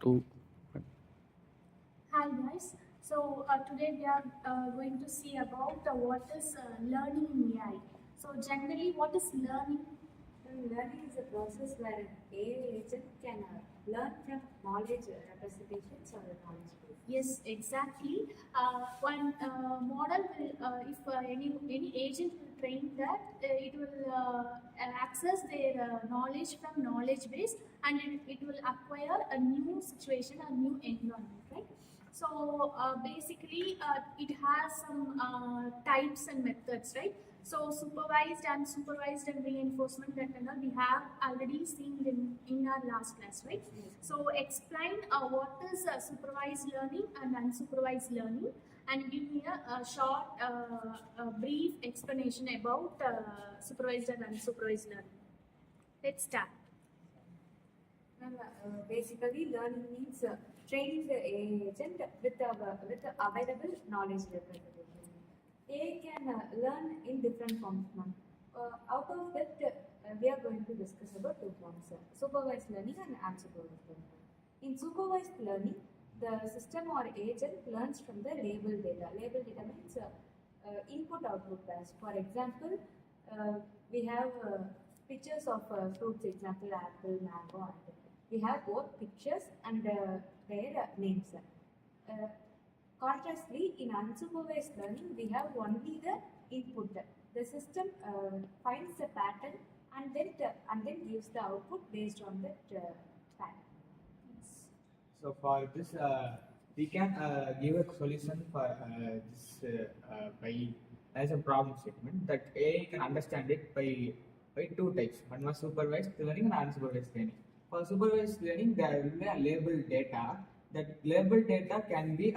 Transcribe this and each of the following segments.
2. Hi guys. Today we are going to see about what is learning in AI. So generally, what is learning? Learning is a process where an AI agent can learn from knowledge representations or knowledge base. Yes, exactly. One model will, if any agent will train that, it will access their knowledge from knowledge base, and it will acquire a new situation, a new environment, right? So basically, it has some types and methods, right? So supervised, unsupervised, and reinforcement that we have already seen in our last class, right? So explain what is supervised learning and unsupervised learning, and give me a short, brief explanation about supervised and unsupervised learning. Let's start. Basically, learning means training the AI agent with the available knowledge representation. AI can learn in different forms. Out of that, we are going to discuss about two forms: supervised learning and unsupervised learning. In supervised learning, the system or agent learns from the label data. Label data means input-output pairs. For example, we have pictures of fruits. Example: apple, mango, and we have both pictures and their names. Contrastly, in unsupervised learning, we have only the input. The system finds the pattern and then gives the output based on that pattern. So for this, we can give a solution for this by as a problem statement that AI can understand it by two types. One was supervised learning and unsupervised learning. For supervised learning, there will be a labeled data. That labeled data can be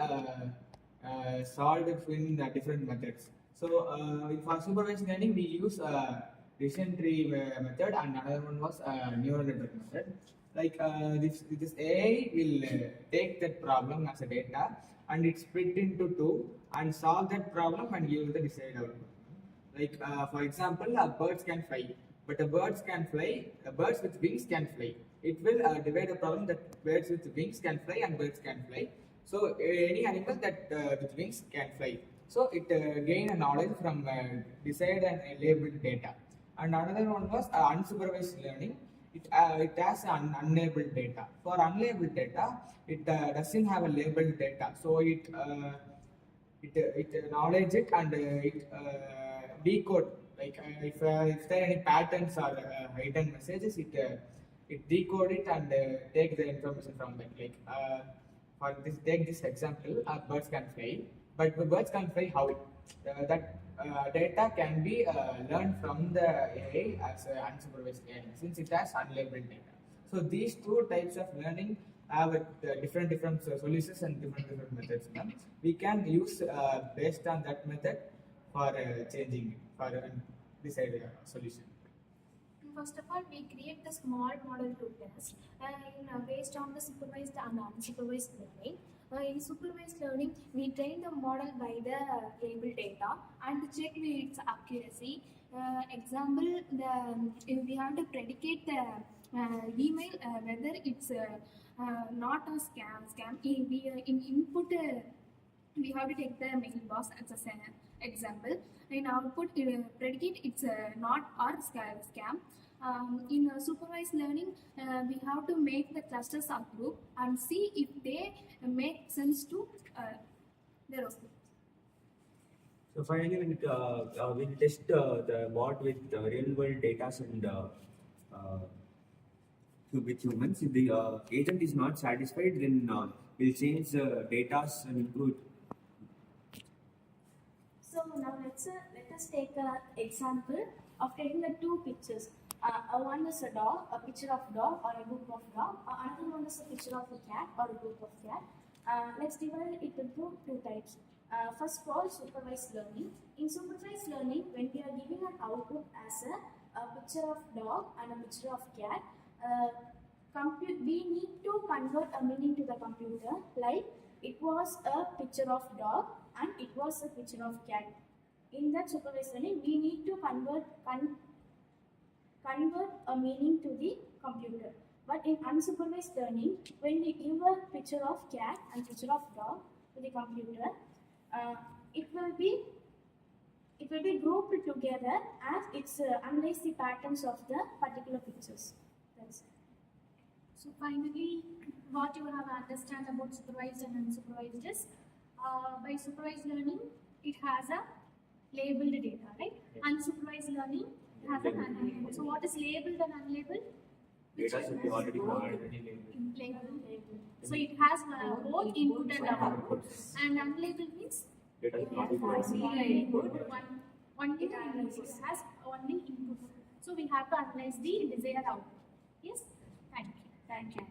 solved in different methods. So for supervised learning, we use decision tree method, and another one was neural network method. Like this AI will take that problem as a data and it's split into two and solve that problem and give the desired output. Like for example, birds can fly, but birds can fly. Birds with wings can fly. It will divide the problem that birds with wings can fly and birds can fly. So any animal that with wings can fly. So it gain a knowledge from desired and labeled data. And another one was unsupervised learning. It has unlabeled data. For unlabeled data, it doesn't have a labeled data. So it knowledge it and it decode. Like if there are any patterns or hidden messages, it decode it and take the information from that. Like for this, take this example: birds can fly, but the birds can fly how? That data can be learned from the AI as unsupervised learning since it has unlabeled data. So these two types of learning have different solutions and different methods. We can use based on that method for changing for decide solution. First of all, we create the small model to test based on the supervised and unsupervised learning. In supervised learning, we train the model by the label data and check its accuracy. Example, we have to predicate the email whether it's not a scam. In input, we have to take the mailbox as an example. In output, predicate it's not or scam. In supervised learning, we have to make the clusters subgroup and see if they make sense to their output. So finally, we'll test the bot with real world data and with humans. If the agent is not satisfied, then we'll change the data and improve it. So now let us take an example of taking the two pictures. One is a dog, a picture of dog or a group of dog. Another one is a picture of a cat or a group of cat. Let's divide it into two types. First of all, supervised learning. In supervised learning, when we are giving an output as a picture of dog and a picture of cat, we need to convert a meaning to the computer. Like it was a picture of dog and it was a picture of cat. In that supervised learning, we need to convert a meaning to the computer. But in unsupervised learning, when we give a picture of cat and picture of dog to the computer, uh, it will be grouped together as it's analyze the patterns of the particular pictures. That's it. So finally, what you have understand about supervised and unsupervised is, by supervised learning, it has a labeled data, right? Yes. Unsupervised learning has an unlabeled. So what is labeled and unlabeled? Data should be already provided. Labeled. So it has both input and output. And unlabeled means Data should not be input. One data analysis has only input. So we have to analyze the desired output. Yes? Thank you. Thank you.